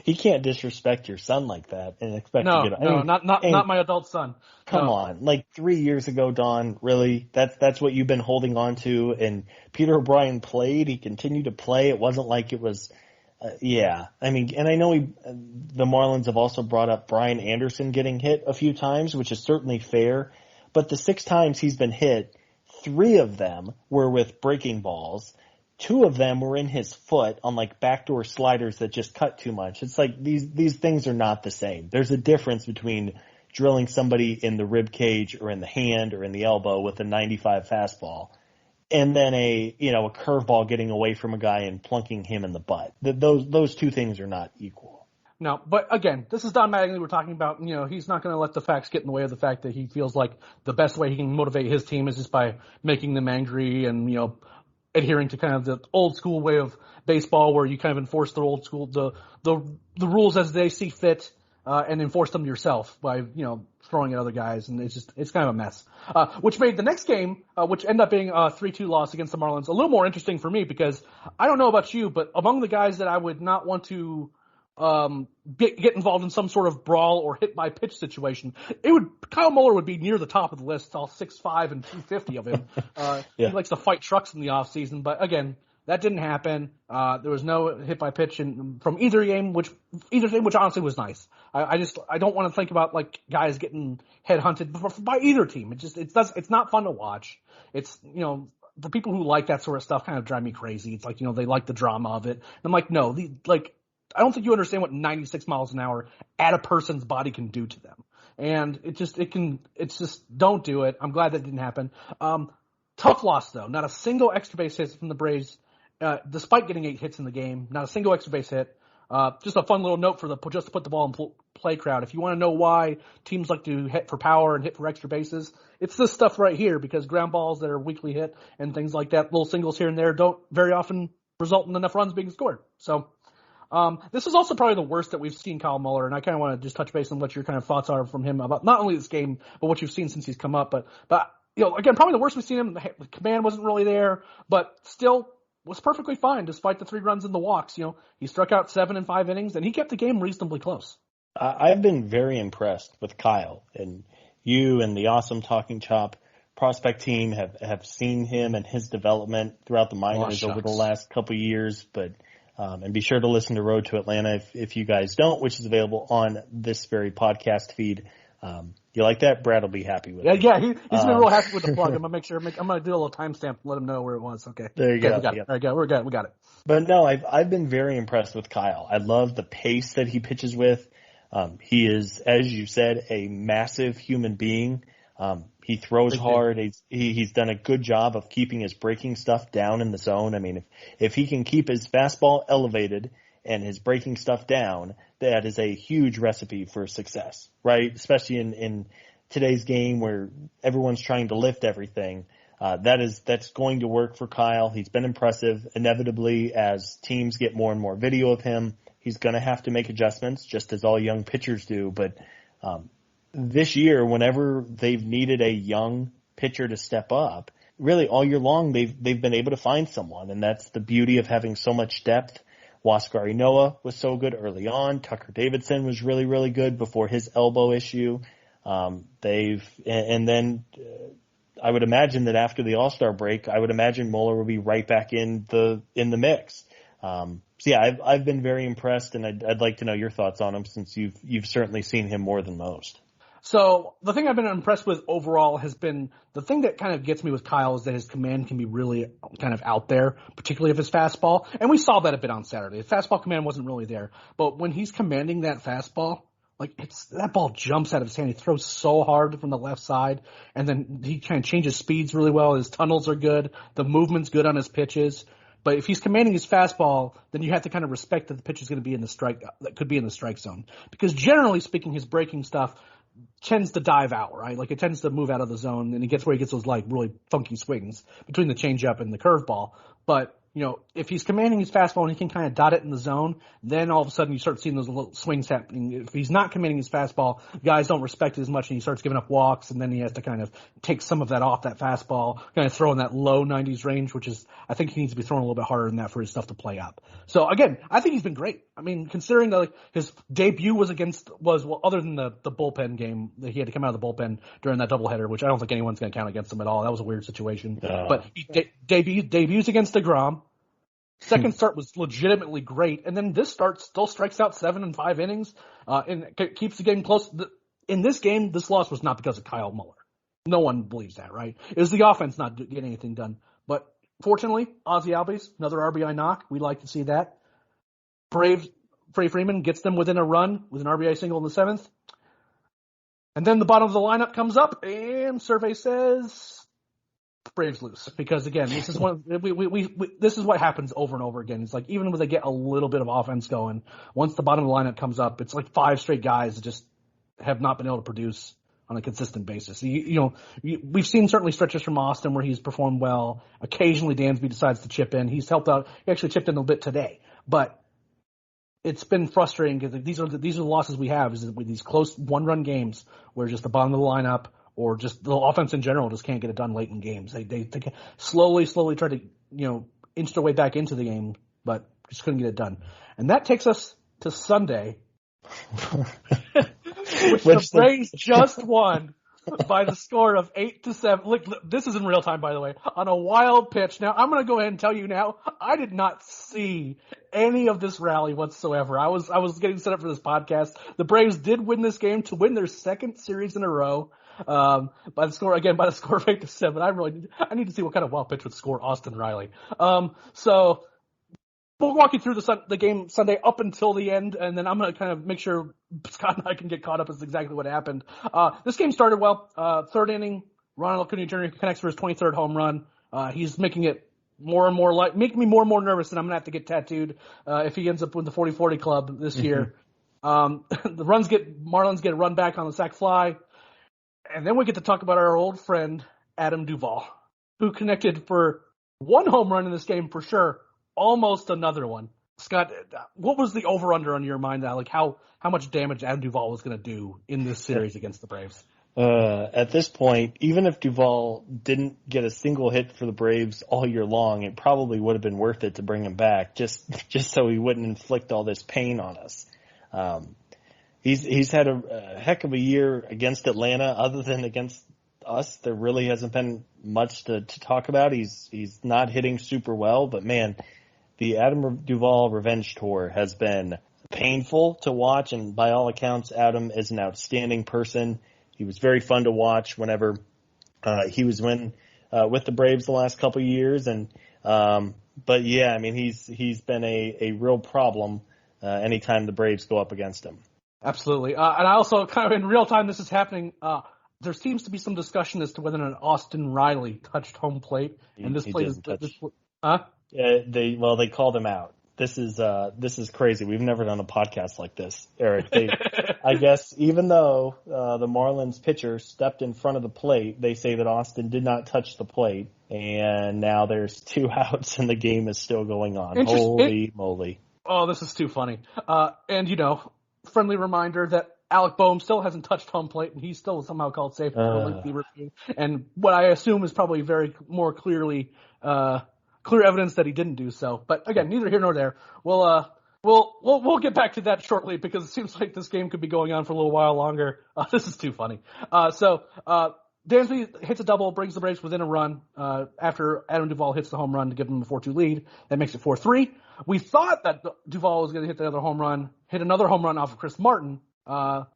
he can't disrespect your son like that and expect to get, not my adult son. Come on. Like 3 years ago, Don, really? That's what you've been holding on to. And Peter O'Brien played. He continued to play. It wasn't like it was, I mean, and I know the Marlins have also brought up Brian Anderson getting hit a few times, which is certainly fair. But the 6 times he's been hit, 3 of them were with breaking balls. 2 of them were in his foot on like backdoor sliders that just cut too much. It's like these things are not the same. There's a difference between drilling somebody in the rib cage or in the hand or in the elbow with a 95 fastball, and then a curveball getting away from a guy and plunking him in the butt. Those 2 things are not equal. No, but again, this is Don Mattingly we're talking about. He's not going to let the facts get in the way of the fact that he feels like the best way he can motivate his team is just by making them angry and, adhering to kind of the old school way of baseball where you kind of enforce the old school, the rules as they see fit, and enforce them yourself by, throwing at other guys, and it's kind of a mess. Which made the next game, which ended up being a 3-2 loss against the Marlins, a little more interesting for me because I don't know about you, but among the guys that I would not want to get involved in some sort of brawl or hit by pitch situation, Kyle Muller would be near the top of the list, all 6'5" and 250 of him. He likes to fight trucks in the off season, but again, that didn't happen. There was no hit by pitch from either game, which honestly was nice. I don't want to think about like guys getting headhunted by either team. It's not fun to watch. It's, the people who like that sort of stuff kind of drive me crazy. It's like, they like the drama of it. And I'm like, no, I don't think you understand what 96 miles an hour at a person's body can do to them. And it's just don't do it. I'm glad that didn't happen. Tough loss though. Not a single extra base hit from the Braves, despite getting 8 hits in the game. Not a single extra base hit. Just a fun little note for just to put the ball in play crowd. If you want to know why teams like to hit for power and hit for extra bases, it's this stuff right here, because ground balls that are weakly hit and things like that, little singles here and there, don't very often result in enough runs being scored. So this is also probably the worst that we've seen Kyle Muller, and I kind of want to just touch base on what your kind of thoughts are from him about not only this game, but what you've seen since he's come up. But again, probably the worst we've seen him. The command wasn't really there, but still was perfectly fine despite the 3 runs and the walks. He struck out 7 in 5 innings, and he kept the game reasonably close. I've been very impressed with Kyle, and you and the Awesome Talking Chop prospect team have seen him and his development throughout the minors over the last couple of years. But and be sure to listen to Road to Atlanta if you guys don't, which is available on this very podcast feed. You like that? Brad will be happy with it. Yeah, he's been real happy with the plug. I'm gonna make sure. I'm gonna do a little timestamp and let him know where it was. Okay. There you go. We got it. All right, we got it. But no, I've been very impressed with Kyle. I love the pace that he pitches with. He is, as you said, a massive human being. He throws hard. He's done a good job of keeping his breaking stuff down in the zone. I mean, if he can keep his fastball elevated and his breaking stuff down, that is a huge recipe for success, right? Especially in today's game where everyone's trying to lift everything. That's going to work for Kyle. He's been impressive. Inevitably, as teams get more and more video of him, he's going to have to make adjustments, just as all young pitchers do. But this year, whenever they've needed a young pitcher to step up, really all year long they've been able to find someone, and that's the beauty of having so much depth. Waskari Noah was so good early on. Tucker Davidson was really, really good before his elbow issue. I would imagine that after the All-Star break, I would imagine Muller will be right back in the mix. I've been very impressed, and I'd like to know your thoughts on him, since you've certainly seen him more than most. So the thing I've been impressed with overall has been the thing that kind of gets me with Kyle is that his command can be really kind of out there, particularly of his fastball. And we saw that a bit on Saturday. The fastball command wasn't really there, but when he's commanding that fastball, that ball jumps out of his hand. He throws so hard from the left side, and then he kind of changes speeds really well. His tunnels are good. The movement's good on his pitches. But if he's commanding his fastball, then you have to kind of respect that the pitch is going to be in the strike, that could be in the strike zone. Because generally speaking, his breaking stuff tends to dive out, right? Like it tends to move out of the zone, and he gets where he gets those really funky swings between the changeup and the curveball. But if he's commanding his fastball and he can kind of dot it in the zone, then all of a sudden you start seeing those little swings happening. If he's not commanding his fastball, guys don't respect it as much, and he starts giving up walks, and then he has to kind of take some of that off that fastball, kind of throw in that low 90s range, which is, I think he needs to be throwing a little bit harder than that for his stuff to play up. So again, I think he's been great. I mean, considering his debut was other than the bullpen game, that he had to come out of the bullpen during that doubleheader, which I don't think anyone's going to count against him at all. That was a weird situation. But he debuts against DeGrom. Second start was legitimately great, and then this start still strikes out 7 in 5 innings, and keeps the game close. In this game, this loss was not because of Kyle Muller. No one believes that, right? It was the offense not getting anything done. But fortunately, Ozzie Albies, another RBI knock. We like to see that. Freddie Freeman gets them within a run with an RBI single in the 7th. And then the bottom of the lineup comes up, and survey says Braves lose, because again, this is this is what happens over and over again. It's like even when they get a little bit of offense going, once the bottom of the lineup comes up, it's like 5 straight guys that just have not been able to produce on a consistent basis. We've seen certainly stretches from Austin where he's performed well. Occasionally Dansby decides to chip in. He's helped out. He actually chipped in a little bit today, but it's been frustrating because these are the losses we have, is with these close 1-run games where just the bottom of the lineup or just the offense in general just can't get it done late in games. They slowly try to inch their way back into the game, but just couldn't get it done. And that takes us to Sunday, which the Braves just won by the score of 8-7. Look, this is in real time, by the way, on a wild pitch. Now, I'm going to go ahead and tell you now, I did not see any of this rally whatsoever. I was getting set up for this podcast. The Braves did win this game to win their 2nd series in a row. By the score of 8-7. I need to see what kind of wild pitch would score Austin Riley. So we'll walk you through the game Sunday up until the end, and then I'm going to kind of make sure Scott and I can get caught up as exactly what happened. This game started well. Third inning, Ronald Acuna Jr. connects for his 23rd home run. He's making it more and more making me more and more nervous that I'm going to have to get tattooed if he ends up with the 40-40 club this year. The Marlins get a run back on the sac fly, and then we get to talk about our old friend Adam Duvall, who connected for one home run in this game for sure, almost another one. Scott, what was the over-under on your mind, Alec? How much damage Adam Duvall was going to do in this series against the Braves? At this point, even if Duvall didn't get a single hit for the Braves all year long, it probably would have been worth it to bring him back just so he wouldn't inflict all this pain on us. He's had a heck of a year against Atlanta. Other than against us, there really hasn't been much to talk about. He's not hitting super well, but man, the Adam Duvall revenge tour has been painful to watch, and by all accounts, Adam is an outstanding person. He was very fun to watch whenever he was with the Braves the last couple of years, but yeah, I mean he's been a real problem anytime the Braves go up against him. Absolutely, and I also kind of in real time this is happening. There seems to be some discussion as to whether or not Austin Riley touched home plate, and this plate is Yeah, they called him out. This is crazy. We've never done a podcast like this, Eric. I guess even though the Marlins pitcher stepped in front of the plate, they say that Austin did not touch the plate, and now there's 2 outs and the game is still going on. Holy moly! Oh, this is too funny. And friendly reminder that Alec Boehm still hasn't touched home plate, and he's still somehow called safe for a lengthy review. And what I assume is probably very more clear evidence that he didn't do so. But again, neither here nor there. We'll get back to that shortly because it seems like this game could be going on for a little while longer. This is too funny. Dansby hits a double, brings the Braves within a run after Adam Duvall hits the home run to give them a 4-2 lead. That makes it 4-3. We thought that Duvall was going to hit another home run off of Chris Martin. But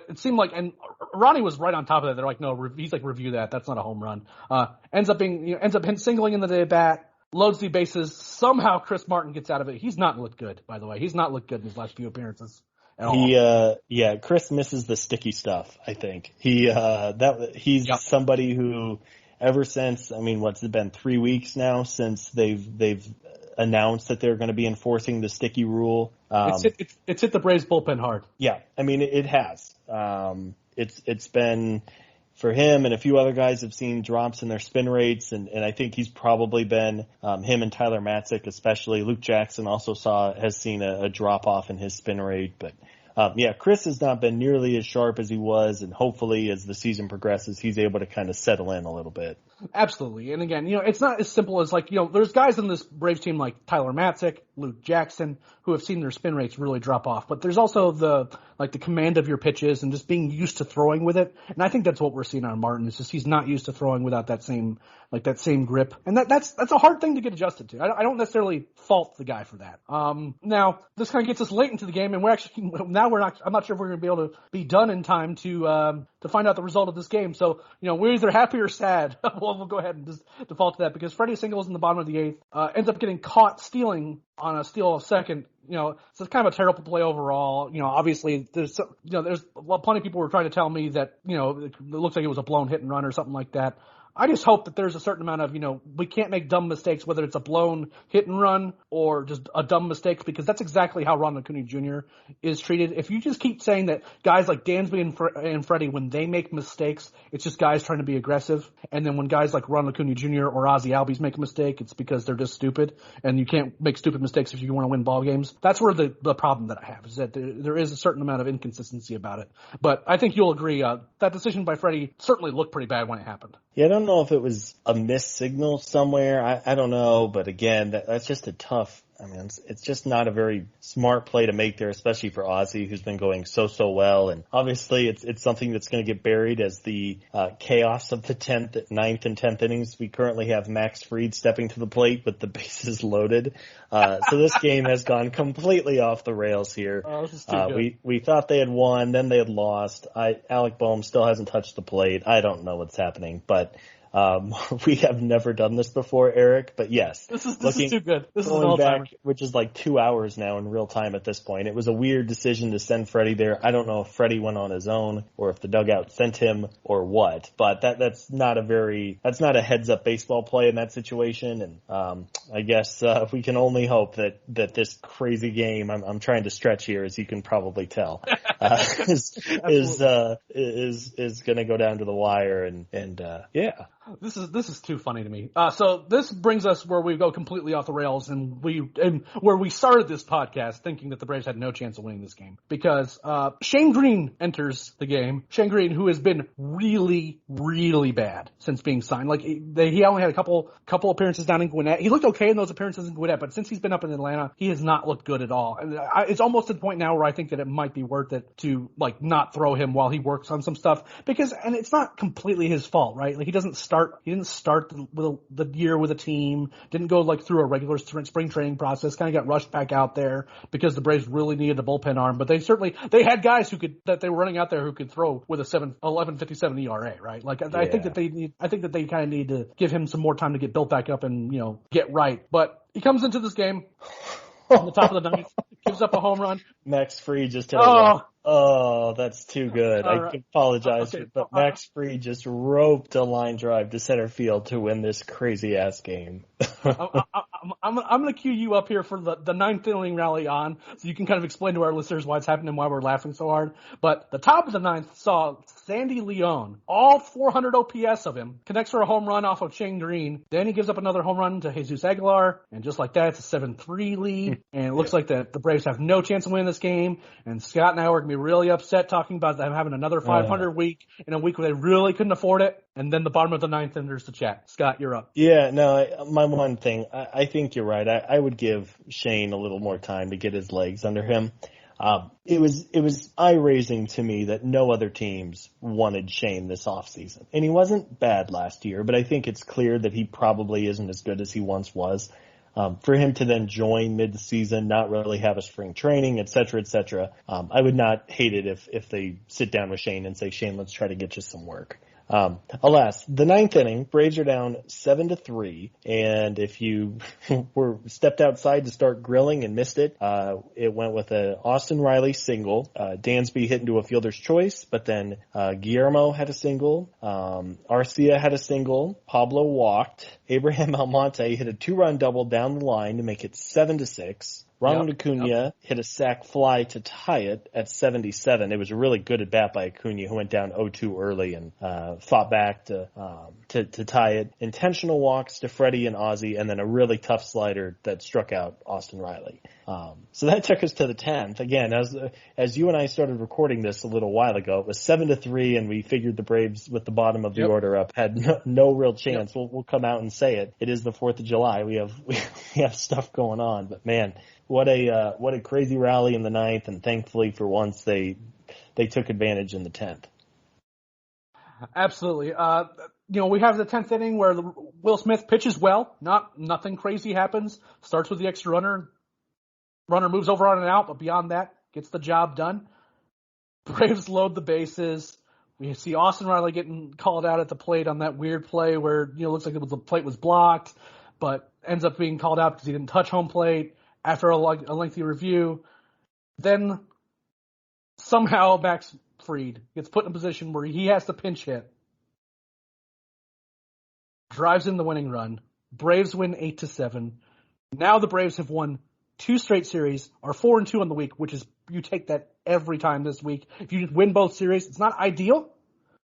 it seemed like, and Ronnie was right on top of that. They're like, no, he's like, review that. That's not a home run. Ends up singling in the day bat. Loads the bases. Somehow Chris Martin gets out of it. He's not looked good, by the way. He's not looked good in his last few appearances at all. Chris misses the sticky stuff, I think. He's somebody who, ever since, what's it been, 3 weeks now since they've announced that they're going to be enforcing the sticky rule. It's hit the Braves bullpen hard. Yeah, it has. It's been, for him and a few other guys have seen drops in their spin rates, and I think he's probably been, him and Tyler Matzik especially. Luke Jackson also has seen a drop off in his spin rate, but Chris has not been nearly as sharp as he was, and hopefully as the season progresses, he's able to kind of settle in a little bit. Absolutely. And again, it's not as simple as there's guys in this Braves team like Tyler Matzik, Luke Jackson, who have seen their spin rates really drop off. But there's also the command of your pitches and just being used to throwing with it. And I think that's what we're seeing on Martin. It's just he's not used to throwing without that same grip. And that's a hard thing to get adjusted to. I don't necessarily fault the guy for that. Now this kind of gets us late into the game, and I'm not sure if we're going to be able to be done in time to find out the result of this game. So, we're either happy or sad. We'll go ahead and just default to that because Freddie singles in the bottom of the 8th, ends up getting caught stealing on a steal of second. So it's kind of a terrible play overall. Obviously there's plenty of people who were trying to tell me that, it looks like it was a blown hit and run or something like that. I just hope that there's a certain amount of, we can't make dumb mistakes, whether it's a blown hit and run or just a dumb mistake, because that's exactly how Ronald Acuna Jr. is treated. If you just keep saying that guys like Dansby and Freddie, when they make mistakes, it's just guys trying to be aggressive. And then when guys like Ronald Acuna Jr. or Ozzie Albies make a mistake, it's because they're just stupid. And you can't make stupid mistakes if you want to win ball games. That's where the problem that I have is that there is a certain amount of inconsistency about it. But I think you'll agree, that decision by Freddie certainly looked pretty bad when it happened. Yeah, I don't know if it was a missed signal somewhere. I don't know, but again, that's just a tough. It's just not a very smart play to make there, especially for Ozzie, who's been going so well. And obviously, it's something that's going to get buried as the chaos of the 9th and 10th innings. We currently have Max Fried stepping to the plate with the bases loaded. So this game has gone completely off the rails here. Oh, this is too good. We thought they had won, then they had lost. Alec Boehm still hasn't touched the plate. I don't know what's happening, but We have never done this before, Eric, but yes. This is too good. This is an going all-timer. back, which is like 2 hours now in real time at this point. It was a weird decision to send Freddie there. I don't know if Freddie went on his own or if the dugout sent him or what, but that's not a heads-up baseball play in that situation. And I guess we can only hope that this crazy game, I'm trying to stretch here, as you can probably tell, is going to go down to the wire. And yeah. This is too funny to me. So this brings us where we go completely off the rails, and where we started this podcast thinking that the Braves had no chance of winning this game, because Shane Green enters the game. Shane Green, who has been really, really bad since being signed. Like he only had a couple appearances down in Gwinnett. He looked okay in those appearances in Gwinnett, but since he's been up in Atlanta, he has not looked good at all. And it's almost to the point now where I think that it might be worth it to like not throw him while he works on some stuff, and it's not completely his fault, right? Like he didn't start the year with a team, didn't go like through a regular spring training process, kind of got rushed back out there because the Braves really needed a bullpen arm, but they had guys that they were running out there who could throw with a 11.57 ERA, right? Like I think that they kind of need to give him some more time to get built back up and, get right. But he comes into this game on the top of the ninth, gives up a home run. Max Fried just hit a walk. Oh, that's too good. I apologize, but Max Fried just roped a line drive to center field to win this crazy-ass game. I'm going to cue you up here for the ninth inning rally on, so you can kind of explain to our listeners why it's happening and why we're laughing so hard. But the top of the ninth saw Sandy Leon, all 400 OPS of him, connects for a home run off of Shane Green. Then he gives up another home run to Jesus Aguilar, and just like that, it's a 7-3 lead. And it looks like the Braves have no chance of winning this game. And Scott and I were going to be really upset talking about them having another 500 week in a week where they really couldn't afford it. And then the bottom of the ninth enters the chat. Scott, you're up. Yeah, no, my one thing, I think you're right. I would give Shane a little more time to get his legs under him. It was eye-raising to me that no other teams wanted Shane this offseason. And he wasn't bad last year, but I think it's clear that he probably isn't as good as he once was. For him to then join mid-season, not really have a spring training, et cetera, I would not hate it if they sit down with Shane and say, Shane, let's try to get you some work. Alas, the ninth inning, Braves are down 7-3, and if you were stepped outside to start grilling and missed it, it went with a Austin Riley single. Dansby hit into a fielder's choice, but then Guillermo had a single, Arcia had a single, Pablo walked, Abraham Almonte hit a 2-run double down the line to make it 7-6. Ronald Acuna hit a sac fly to tie it at 77. It was a really good at bat by Acuna, who went down 0-2 early and fought back to tie it. Intentional walks to Freddie and Ozzie, and then a really tough slider that struck out Austin Riley. So that took us to the 10th. Again, as you and I started recording this a little while ago, it was 7-3, and we figured the Braves, with the bottom of the order up, had no real chance. We'll come out and say it. It is the 4th of July. We have stuff going on, but man. What a crazy rally in the ninth, and thankfully for once they took advantage in the 10th. Absolutely. We have the 10th inning where Will Smith pitches well. Nothing crazy happens. Starts with the extra runner. Runner moves over on and out, but beyond that, gets the job done. Braves load the bases. We see Austin Riley getting called out at the plate on that weird play where it looks like the plate was blocked, but ends up being called out because he didn't touch home plate. After a lengthy review, then somehow Max Fried gets put in a position where he has to pinch hit, drives in the winning run. Braves win 8-7. Now the Braves have won 2 straight series, are 4-2 on the week, which is, you take that every time this week. If you win both series, it's not ideal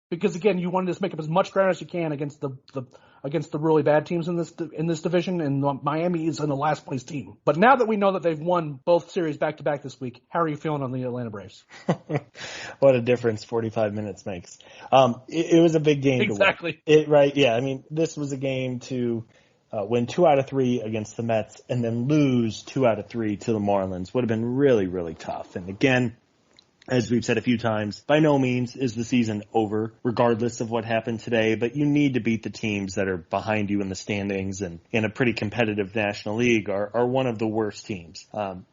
because again, you want to just make up as much ground as you can against the really bad teams in this division, and Miami is in the last place team. But now that we know that they've won both series back to back this week, how are you feeling on the Atlanta Braves? What a difference 45 minutes makes. It was a big game. Exactly. To win. Right. Yeah. I mean, this was a game to win 2 out of 3 against the Mets and then lose 2 out of 3 to the Marlins. Would have been really, really tough. And again, as we've said a few times, by no means is the season over, regardless of what happened today, but you need to beat the teams that are behind you in the standings, and in a pretty competitive National League are one of the worst teams.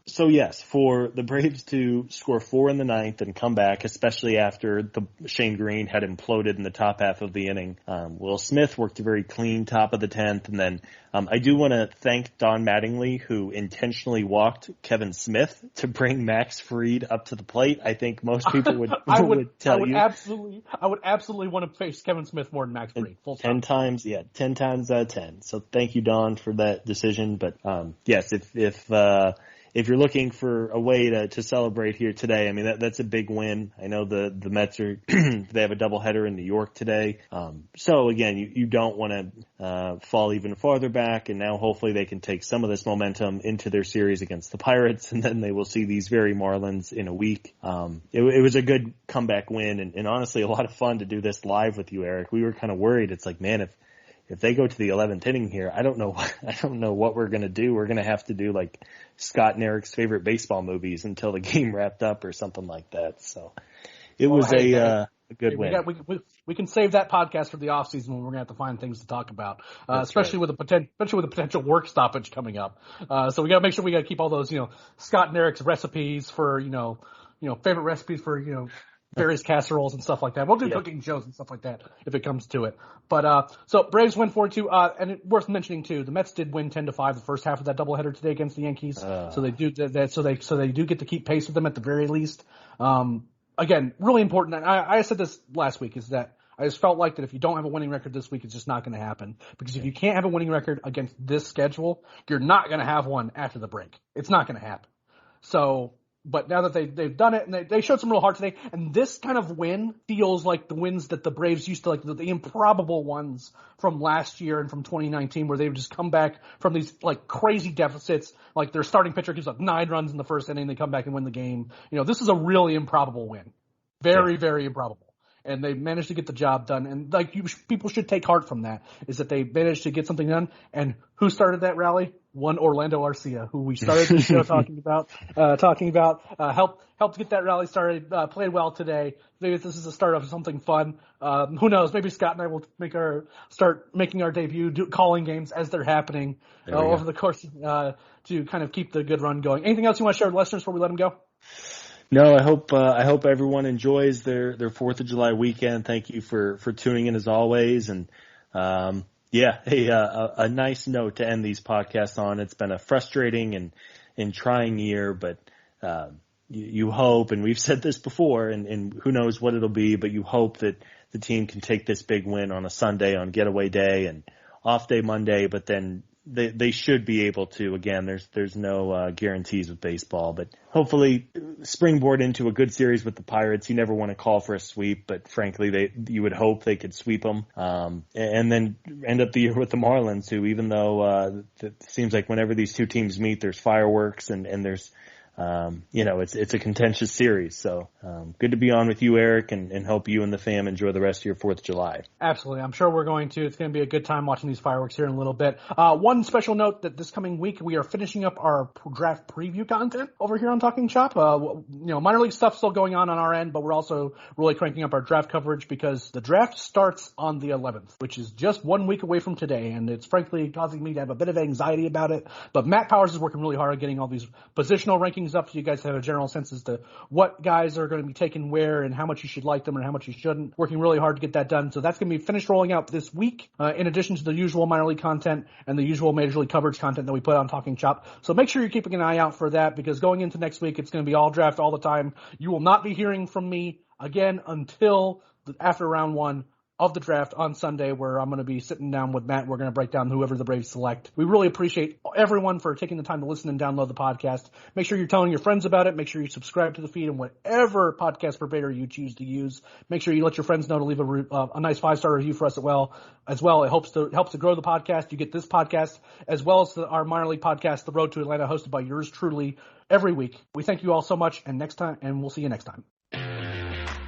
So yes, for the Braves to score 4 in the ninth and come back, especially after Shane Green had imploded in the top half of the inning, Will Smith worked a very clean top of the 10th, and then I do want to thank Don Mattingly, who intentionally walked Kevin Smith to bring Max Fried up to the plate. I think most people would tell you. I would absolutely want to face Kevin Smith more than Max Fried. 10 times out of 10. So thank you, Don, for that decision. But yes, if you're looking for a way to celebrate here today, I mean, that's a big win. I know the Mets are, they have a doubleheader in New York today. So again, you don't want to fall even farther back, and now hopefully they can take some of this momentum into their series against the Pirates, and then they will see these very Marlins in a week. It was a good comeback win, and honestly a lot of fun to do this live with you, Eric. We were kind of worried. It's like, man, if they go to the 11th inning here, I don't know what we're going to do. We're going to have to do like Scott and Eric's favorite baseball movies until the game wrapped up or something like that. So it was a good win. We can save that podcast for the off season when we're going to have to find things to talk about, especially with the potential work stoppage coming up. So we got to make sure we got to keep all those, Scott and Eric's recipes for, favorite recipes for, various casseroles and stuff like that. We'll do cooking shows and stuff like that if it comes to it. But so Braves win 4-2. And worth mentioning too, the Mets did win 10-5 the first half of that doubleheader today against the Yankees. So they do that. So they do get to keep pace with them at the very least. Again, really important. And I said this last week, is that I just felt like that if you don't have a winning record this week, it's just not going to happen. Because if you can't have a winning record against this schedule, you're not going to have one after the break. It's not going to happen. So. But now that they've done it, and they showed some real heart today, and this kind of win feels like the wins that the Braves used to, like the improbable ones from last year and from 2019, where they would just come back from these like crazy deficits, like their starting pitcher gives up 9 runs in the first inning, they come back and win the game. This is a really improbable win, very improbable. And they managed to get the job done. And people should take heart from that, is that they managed to get something done. And who started that rally? One Orlando Arcia, who we started the show talking about, helped get that rally started, played well today. Maybe this is the start of something fun. Who knows? Maybe Scott and I will start making our debut, calling games as they're happening over the course to kind of keep the good run going. Anything else you want to share with listeners before we let them go? No, I hope everyone enjoys their 4th of July weekend. Thank you for tuning in as always. And, a nice note to end these podcasts on. It's been a frustrating and trying year, but, you hope, and we've said this before, and who knows what it'll be, but you hope that the team can take this big win on a Sunday on getaway day and off day Monday, but then they should be able to. Again, there's no guarantees with baseball, but hopefully springboard into a good series with the Pirates. You never want to call for a sweep, but frankly, you would hope they could sweep them, and then end up the year with the Marlins, who, even though it seems like whenever these two teams meet, there's fireworks and there's it's a contentious series. So good to be on with you, Eric, and hope you and the fam enjoy the rest of your 4th of July. Absolutely. I'm sure we're going to. It's going to be a good time watching these fireworks here in a little bit. One special note that this coming week, we are finishing up our draft preview content over here on Talking Chop. Minor league stuff still going on our end, but we're also really cranking up our draft coverage because the draft starts on the 11th, which is just 1 week away from today. And it's frankly causing me to have a bit of anxiety about it. But Matt Powers is working really hard on getting all these positional rankings up so you guys have a general sense as to what guys are going to be taken where and how much you should like them and how much you shouldn't. Working really hard to get that done. So that's going to be finished rolling out this week, in addition to the usual minor league content and the usual major league coverage content that we put on Talking Chop. So make sure you're keeping an eye out for that, because going into next week, it's going to be all draft all the time. You will not be hearing from me again until after round 1 of the draft on Sunday, where I'm going to be sitting down with Matt. We're going to break down whoever the Braves select. We really appreciate everyone for taking the time to listen and download the podcast. Make sure you're telling your friends about it. Make sure you subscribe to the feed and whatever podcast provider you choose to use. Make sure you let your friends know to leave a nice 5-star review for us as well. It helps to grow the podcast. You get this podcast as well as our minor league podcast, The Road to Atlanta, hosted by yours truly every week. We thank you all so much, and we'll see you next time.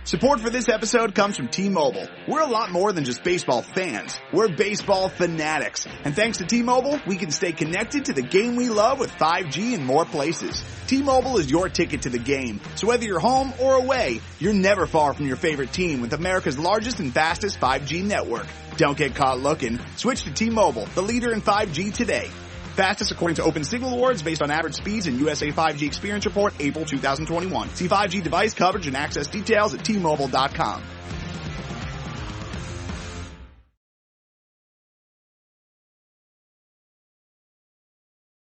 Support for this episode comes from T-Mobile. We're a lot more than just baseball fans. We're baseball fanatics. And thanks to T-Mobile, we can stay connected to the game we love with 5G in more places. T-Mobile is your ticket to the game. So whether you're home or away, you're never far from your favorite team with America's largest and fastest 5G network. Don't get caught looking. Switch to T-Mobile, the leader in 5G today. Fastest according to Open Signal Awards based on average speeds and USA 5G Experience Report April 2021. See 5G device coverage and access details at T-Mobile.com.